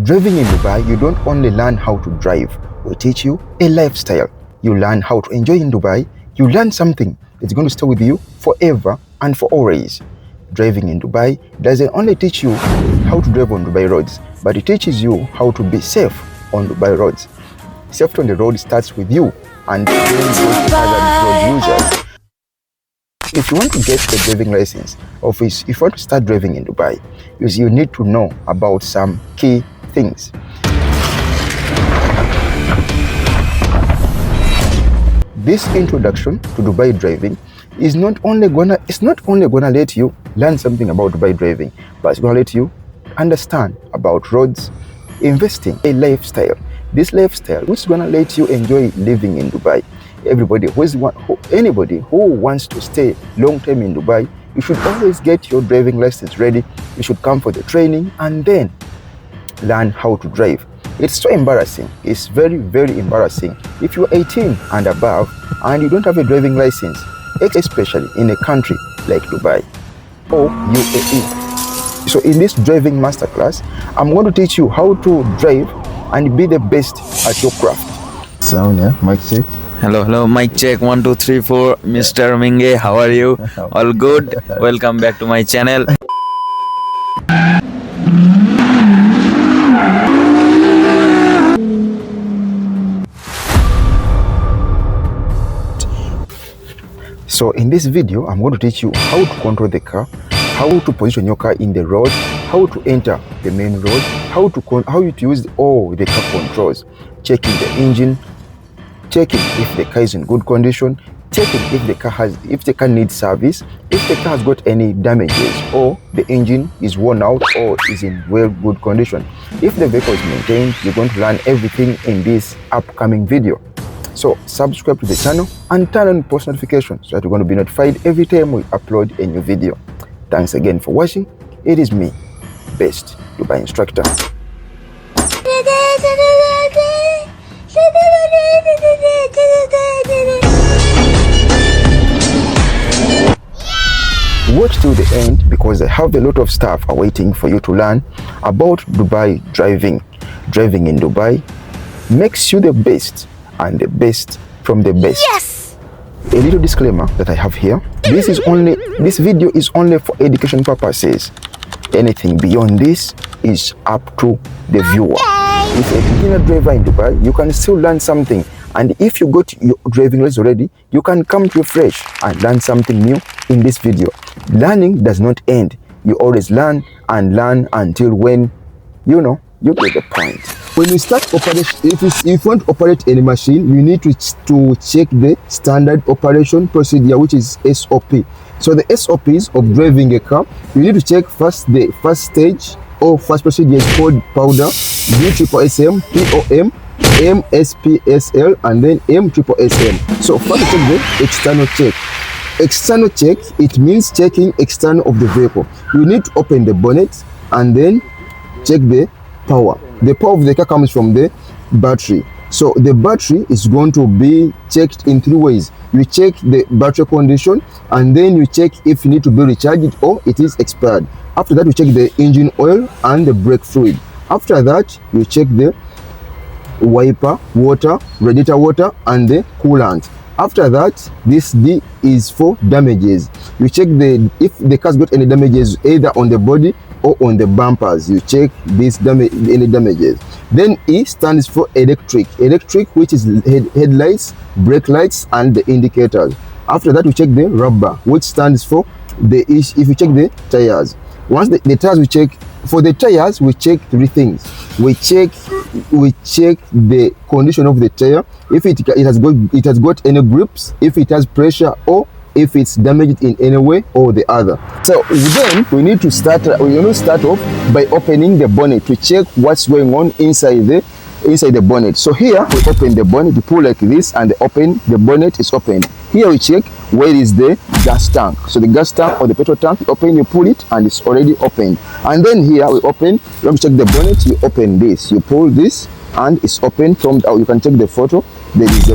Driving in Dubai, you don't only learn how to drive, we teach you a lifestyle. You learn how to enjoy in Dubai, you learn something that's going to stay with you forever and for always. Driving in Dubai doesn't only teach you how to drive on Dubai roads, but it teaches you how to be safe on Dubai roads. Safety on the road starts with you and other road users. If you want to get a driving license, or if you want to start driving in Dubai, you need to know about some key things. This introduction to Dubai driving is not only gonna let you learn something about Dubai driving, but it's gonna let you understand about roads, investing, a lifestyle. This lifestyle which is gonna let you enjoy living in Dubai. Anybody who wants to stay long term in Dubai, you should always get your driving license ready. You should come for the training and then learn how to drive. It's so embarrassing. It's very, very embarrassing if you're 18 and above and you don't have a driving license, especially in a country like Dubai or UAE. So in this driving masterclass, I'm going to teach you how to drive and be the best at your craft. Sound, yeah? Mic check. Hello, mic check 1 2 3 4. Mr. Minge, how are you? All good? Welcome back to my channel. So in this video, I'm going to teach you how to control the car, how to position your car in the road, how to enter the main road, how to use all the car controls, checking the engine, checking if the car is in good condition, checking if the car needs service, if the car has got any damages or the engine is worn out or is in good condition. If the vehicle is maintained, you're going to learn everything in this upcoming video. So subscribe to the channel and turn on post notifications so that you're going to be notified every time we upload a new video. Thanks again for watching. It is me, Best Dubai Instructor. Watch till the end because I have a lot of stuff awaiting for you to learn about Dubai driving. Driving in Dubai makes you the best and the best from the best. Yes! A little disclaimer that I have here. This video is only for education purposes. Anything beyond this is up to the viewer. If you're a beginner driver in Dubai, you can still learn something. And if you got your driving license already, you can come to refresh and learn something new in this video. Learning does not end. You always learn and learn until when you get the point. When you start operation, if you want to operate any machine, you need to check the standard operation procedure, which is SOP. So the SOPs of driving a car, you need to check first the first stage or first procedure is called powder, B-triple-SM, POM, MSPSL, and then M-triple-SM. So first check the external check. External check, it means checking external of the vehicle. You need to open the bonnet and then check the power. The power of the car comes from the battery. So the battery is going to be checked in 3 ways. You check the battery condition and then you check if you need to be recharged or it is expired. After that, you check the engine oil and the brake fluid. After that, you check the wiper, water, radiator water, and the coolant. After that, this D is for damages. You check if the car's got any damages either on the body or on the bumpers. You check any damages. Then E stands for electric, which is headlights, brake lights, and the indicators. After that, we check the rubber, which stands for if you check the tires. Once the tires, we check for the tires, we check 3 things. We check the condition of the tire, if it has got any grips, if it has pressure, or if it's damaged in any way or the other. So then we need to start off by opening the bonnet to check what's going on inside the bonnet. So here we open the bonnet, you pull like this and the bonnet is opened. Here we check where is the gas tank. So the gas tank or the petrol tank, you open, you pull it and it's already opened. And then here we open, when we check the bonnet, you open this, you pull this and it's open from you can take the photo. There is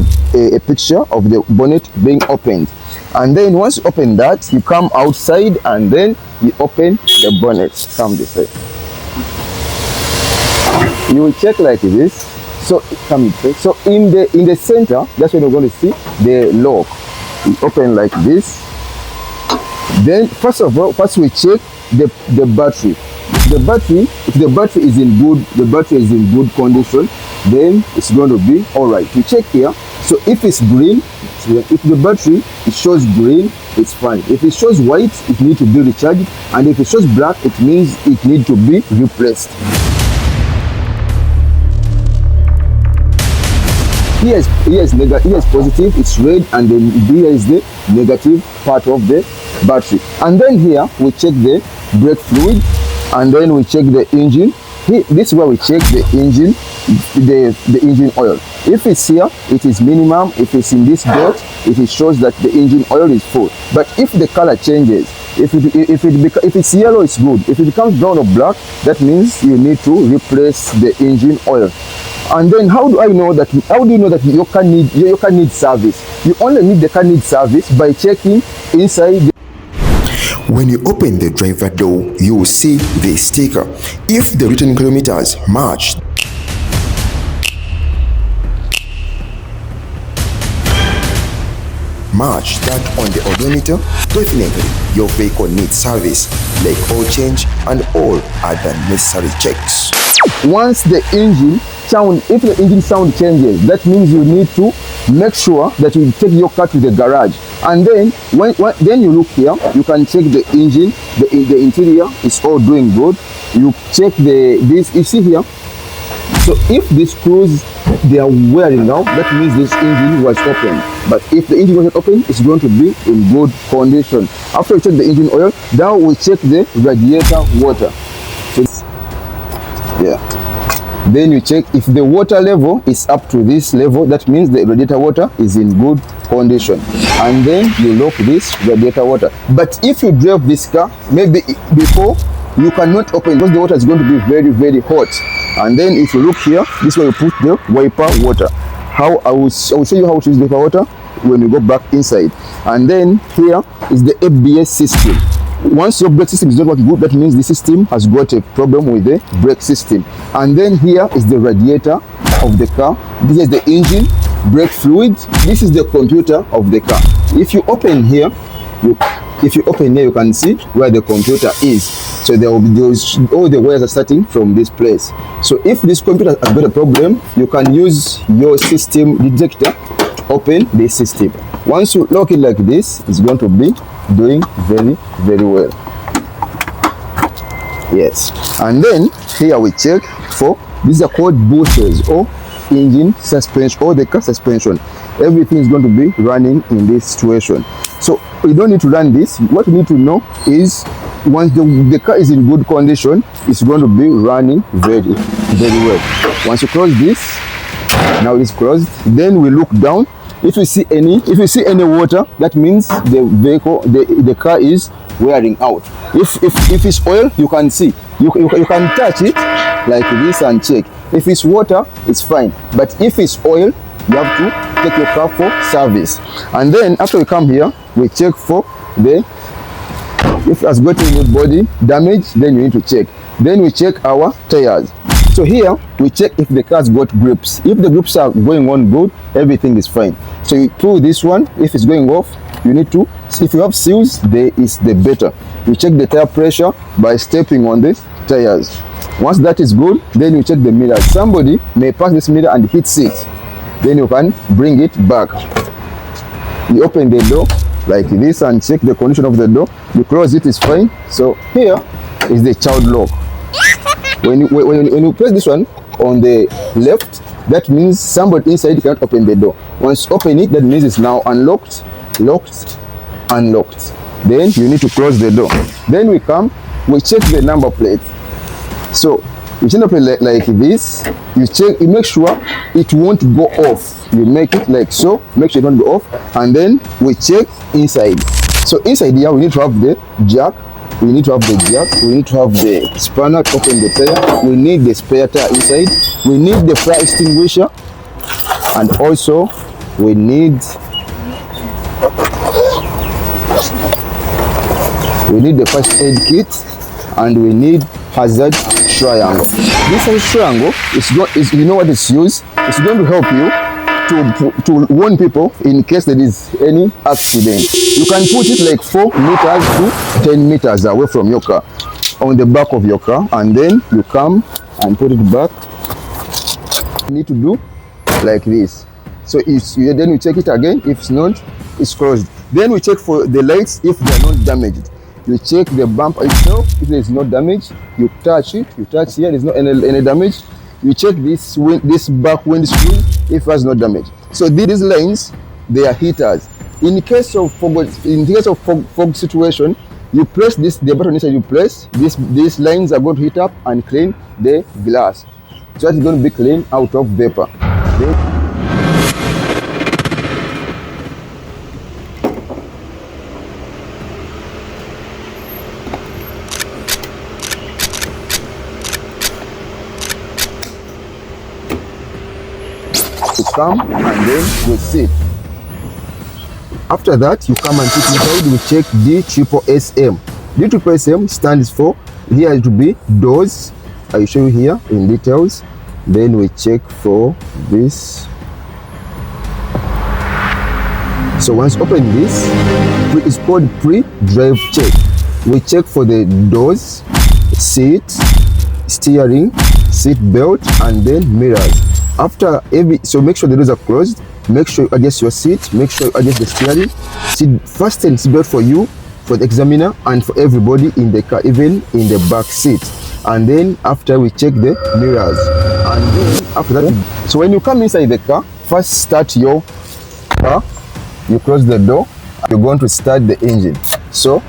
a picture of the bonnet being opened. And then once you open that, you come outside and then you open the bonnet. Come this way. you will check like this. So come so in the center, that's when you're going to see the lock. We open like this. Then first of all, we check the battery. The battery, if the battery is in good condition, then it's going to be all right. We check here. So if it's green, if the battery it shows green, it's fine. If it shows white, it needs to be recharged, and if it shows black, it means it needs to be replaced. Here is positive, it's red, and then here is the negative part of the battery. And then here we check the brake fluid, and then we check the engine. This is where we check the engine, the engine oil. If it's here, it is minimum. If it's in this dot, it shows that the engine oil is full. But if the color changes, if it's yellow, it's good. If it becomes brown or black, that means you need to replace the engine oil. And then how do you know that your car needs service? You only need the car needs service by checking inside. When you open the driver door, you will see the sticker. If the written kilometers match that on the odometer, definitely your vehicle needs service, like oil change and all other necessary checks. Once the engine sound, if the engine sound changes, that means you need to make sure that you take your car to the garage. And then then you look here, you can check the engine, the interior is all doing good. You check this, you see here. So if the screws they are wearing now, that means this engine was open. But if the engine wasn't open, it's going to be in good condition. After we check the engine oil, now we check the radiator water. So, yeah. Then you check if the water level is up to this level, that means the radiator water is in good condition. And then you lock this radiator water. But if you drive this car, maybe before, you cannot open because the water is going to be very, very hot. And then if you look here, this is where you put the wiper water. I will show you how to use the wiper water when you go back inside. And then here is the ABS system. Once your brake system is not working good, that means the system has got a problem with the brake system. And then here is the radiator of the car. This is the engine, brake fluid. This is the computer of the car. If you open here, you can see where the computer is. So there will be all the wires are starting from this place. So if this computer has got a problem, you can use your system detector to open the system. Once you lock it like this, it's going to be doing very, very well. Yes. And then here we check for, these are called boosters or engine suspension or the car suspension. Everything is going to be running in this situation. So you don't need to run this. What you need to know is once the car is in good condition, it's going to be running very, very well. Once you close this, now it's closed. Then we look down. If you see any water, that means the vehicle, the car is wearing out. If it's oil, you can see. You can touch it like this and check. If it's water, it's fine. But if it's oil, you have to take your car for service. And then after we come here, we check for if it has got any body damage, then you need to check. Then we check our tires. So here we check if the car's got grips. If the grips are going on good, everything is fine. So you pull this one. If it's going off, you need to, if you have seals, there is the better. You check the tire pressure by stepping on the tires. Once that is good, then you check the mirror. Somebody may pass this mirror and hit it. Then you can bring it back. You open the door like this and check the condition of the door. You close it, is fine. So here is the child lock. When you press this one on the left, that means somebody inside cannot open the door. Once you open it, that means it's now unlocked, locked, unlocked. Then you need to close the door. Then we check the number plate. So you change the plate like this. You check, you make sure it won't go off. You make it like so, make sure it won't go off. And then we check inside. So inside here, we need to have the jack. We need to have the jack, we need to have the spanner to open the tire, we need the spare tire inside, we need the fire extinguisher, and also we need the first aid kit, and we need hazard triangle. This size triangle is you know what it's used? It's going to help you to warn people in case there is any accident. You can put it like 4 meters to 10 meters away from your car, on the back of your car, and then you come and put it back. You need to do like this. So then we check it again. If it's not, it's closed. Then we check for the lights if they are not damaged. You check the bumper itself. If there is no damage, you touch it. You touch here. There's no any damage. You check this back windscreen if it has no damage. So these lines, they are heaters. In case of fog situation, you press the button inside. You press these lines are going to heat up and clean the glass. So it's going to be clean out of vapor. You come and then we sit. After that, you come and sit inside. We check D-triple-SM. D-triple-SM stands for, here it will be doors. I will show you here in details. Then we check for this. So once open this, it's called pre-drive check. We check for the doors, seat, steering, seat belt, and then mirrors. After so make sure the doors are closed. Make sure you adjust your seat. Make sure you adjust the steering. Fasten seat belt for you, for the examiner, and for everybody in the car, even in the back seat. And then after we check the mirrors, and then after that, so when you come inside the car, first start your car. You close the door. You're going to start the engine. So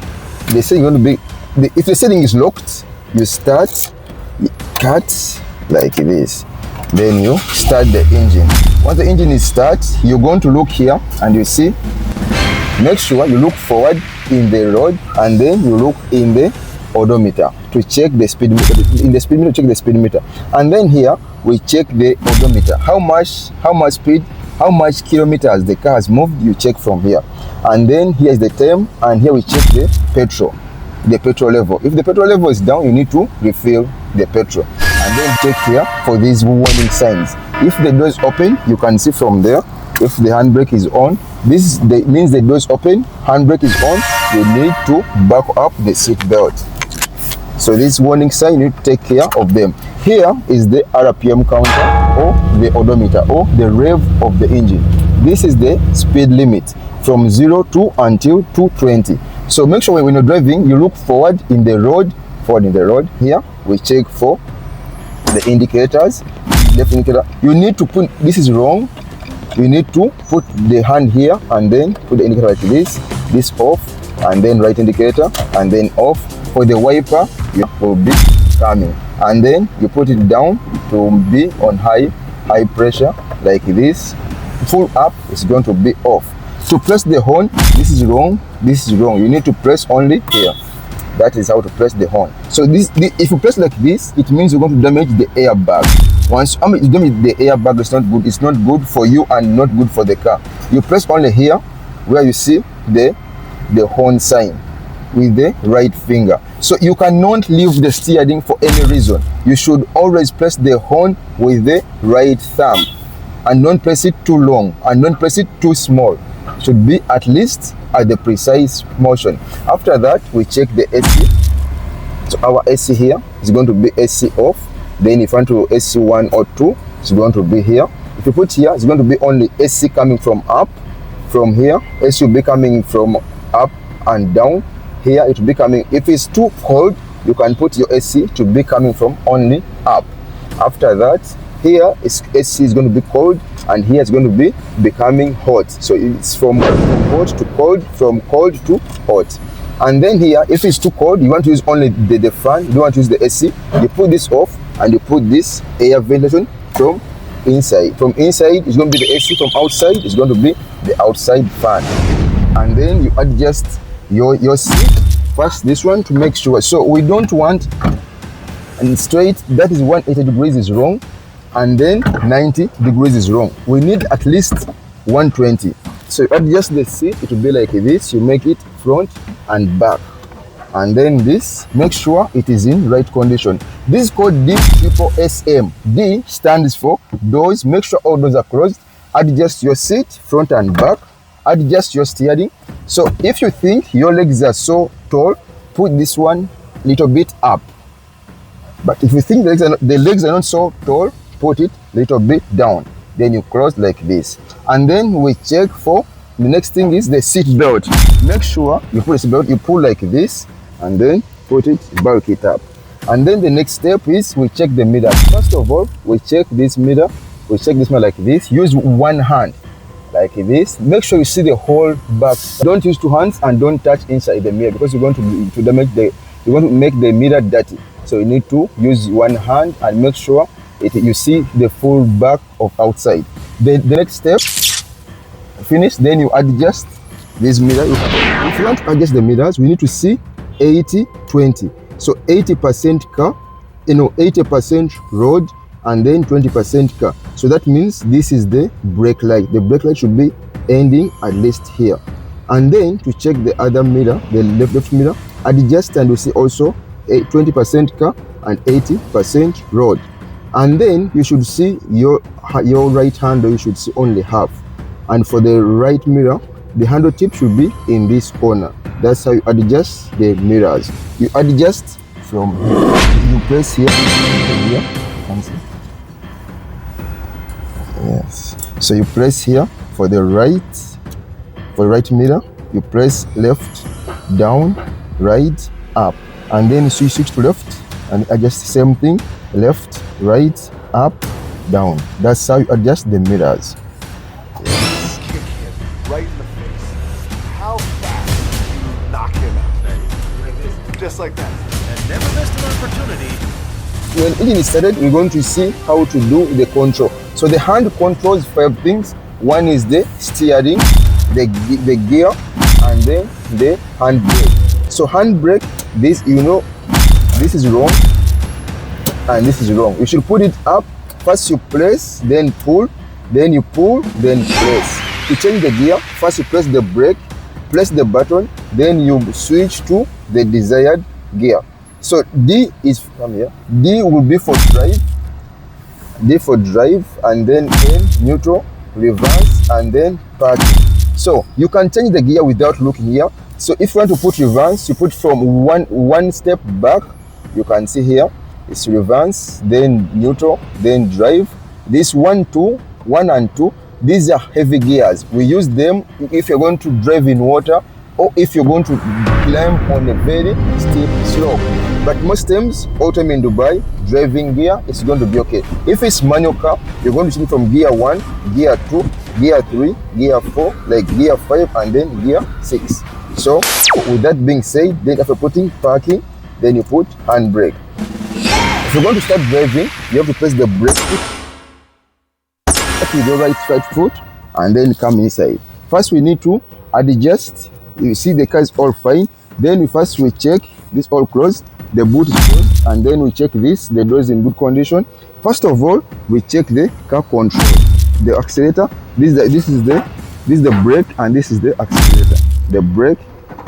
they say you're going to be. If the setting is locked, you start, you cut like this. Then you start the engine. Once the engine is start, you're going to look here and you see. Make sure you look forward in the road and then you look in the odometer to check the speed meter. In the speed meter, check the speed meter, and then here we check the odometer. How much speed, how much kilometers the car has moved. You check from here, and then here is the time, and here we check the petrol level. If the petrol level is down, you need to refill the petrol. And then check here for these warning signs. If the door is open, you can see from there. If the handbrake is on, this means the door is open, handbrake is on. You need to back up the seat belt. So this warning sign, you need to take care of them. Here is the RPM counter or the odometer or the rev of the engine. This is the speed limit from 0 to until 220. So make sure when you're driving, you look forward in the road. Here we check for the indicators, left indicator. You need to put, this is wrong. You need to put the hand here and then put the indicator like this off, and then right indicator, and then off. For the wiper, you will be coming, and then you put it down to be on high pressure like this. Full up is going to be off. To press the horn, this is wrong. You need to press only here. That is how to press the horn. So if you press like this, it means you're going to damage the airbag. Once you damage the airbag, it's not good. It's not good for you and not good for the car. You press only here where you see the horn sign with the right finger. So you cannot leave the steering for any reason. You should always press the horn with the right thumb, and don't press it too long and don't press it too small. It should be at least at the precise motion. After that, we check the AC. So our AC here is going to be AC off. Then if you want to AC 1 or 2, it's going to be here. If you put here, it's going to be only AC coming from up. From here, AC will be coming from up and down. Here it will be coming. If it's too cold, you can put your AC to be coming from only up. After that, here AC is going to be cold, and here it's going to be becoming hot. So it's from hot to cold, from cold to hot. And then here, if it's too cold, you want to use only the fan, you don't want to use the AC, you put this off and you put this air ventilation from inside. From inside, it's going to be the AC. From outside, it's going to be the outside fan. And then you adjust your seat. First, this one to make sure. So we don't want and straight, that is 180 degrees is wrong, and then 90 degrees is wrong. We need at least 120. So you adjust the seat, it will be like this. You make it front and back. and then this, make sure it is in right condition. This is called D-triple-SM. D stands for doors. Make sure all doors are closed. Adjust your seat, front and back. Adjust your steering. So if you think your legs are so tall, put this one a little bit up. But if you think the legs are not so tall, put it a little bit down. Then you close like this. And then we check for the next thing is the seat belt. Make sure you put the seat belt, you pull like this, and then put it, bulk it up. And then the next step is we check the mirror. First of all, we check this mirror. We check this mirror like this. Use one hand like this. Make sure you see the whole back. Don't use two hands and don't touch inside the mirror because you're going to damage you're going to make the mirror dirty. So you need to use one hand and make sure you see the full back of outside. The next step, finish, then you adjust this mirror. If you want to adjust the mirrors, we need to see 80-20. So 80% car, 80% road, and then 20% car. So that means this is the brake light. The brake light should be ending at least here. And then to check the other mirror, the left mirror, adjust and you see also 20% car and 80% road. And then you should see your right handle, you should see only half. And for the right mirror, the handle tip should be in this corner. That's how you adjust the mirrors. You adjust from here. You press here. Yes. So you press here for the right mirror. You press left, down, right, up. And then you switch to left and adjust the same thing. Left, right, up, down. That's how you adjust the mirrors. Yes. Kick him right in the face. How fast do you knock him out? Just like that. And never missed an opportunity. When engine is started, we're going to see how to do the control. So the hand controls 5 things. One is the steering, the gear, and then the handbrake. So handbrake, this this is wrong and this is wrong. You should put it up. First you press, then pull, then you pull, then press. To change the gear, first you press the brake, press the button, then you switch to the desired gear. So D is from here. D will be for drive. D for drive, and then N, neutral, reverse, and then parking. So you can change the gear without looking here. So if you want to put reverse, you put from one step back. You can see here it's reverse, then neutral, then drive. This 1 and 2, these are heavy gears. We use them if you're going to drive in water or if you're going to climb on a very steep slope. But most times, all time in Dubai, driving gear is going to be okay. If it's manual car, you're going to change from gear 1, gear 2, gear 3, gear 4, like gear 5, and then gear 6. So with that being said, then after putting parking, then you put handbrake. If you're going to start driving, you have to press the brake with your right foot and then come inside. First we need to adjust. You see the car is all fine. Then we check this all closed, the boot is closed, and then we check this, the door is in good condition. First of all, we check the car control, the accelerator. This is the brake, and this is the accelerator. The brake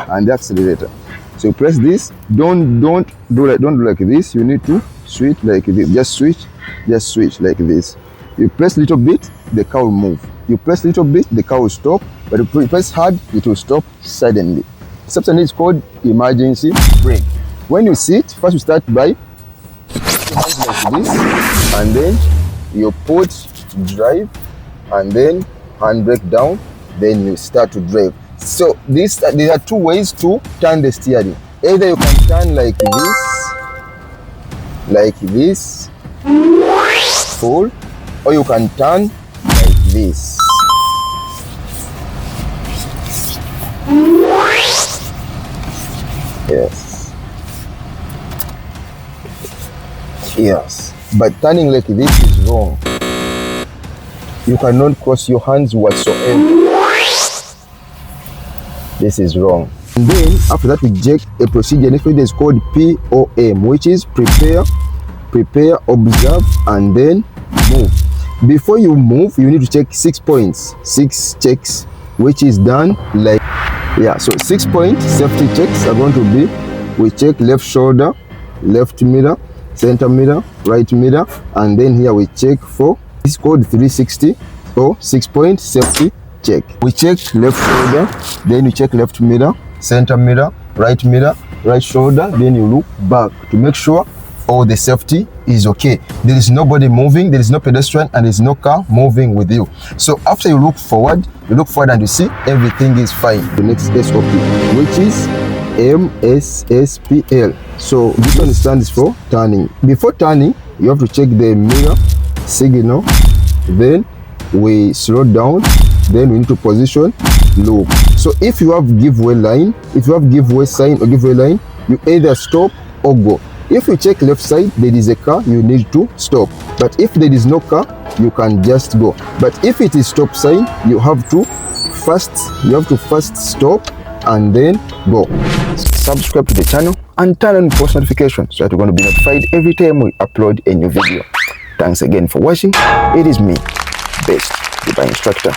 and the accelerator. So you press this. Don't do like this. You need to switch like this. Just switch like this. You press a little bit, the car will move. You press a little bit, the car will stop. But if you press hard, it will stop suddenly. Substance is called emergency brake. When you sit, first you start by like this, and then you put drive, and then handbrake down, then you start to drive. So there are 2 ways to turn the steering. Either you can turn like this, full, or you can turn like this. Yes, but turning like this is wrong. You cannot cross your hands whatsoever. This is wrong. And then after that we check a procedure. Next is called POM, which is prepare, observe, and then move. Before you move, you need to check 6 points, 6 checks, which is done like so 6 point safety checks are going to be we check left shoulder, left mirror, center mirror, right mirror, and then here we check for this code 360 or 6-point safety check. We check left shoulder, then you check left mirror, center mirror, right shoulder, then you look back to make sure all the safety is okay. There is nobody moving, there is no pedestrian, and there is no car moving with you. So after you look forward and you see everything is fine. The next SOP, which is MSSPL. So this one stands for turning. Before turning, you have to check the mirror signal, then we slow down, then we need to position loop. So if you have giveaway line, if you have giveaway sign or giveaway line, you either stop or go. If you check left side, there is a car, you need to stop. But if there is no car, you can just go. But if it is stop sign, you have to first stop and then go. Subscribe to the channel and turn on post notifications so that you're going to be notified every time we upload a new video. Thanks again for watching. It is me, Best, the Instructor.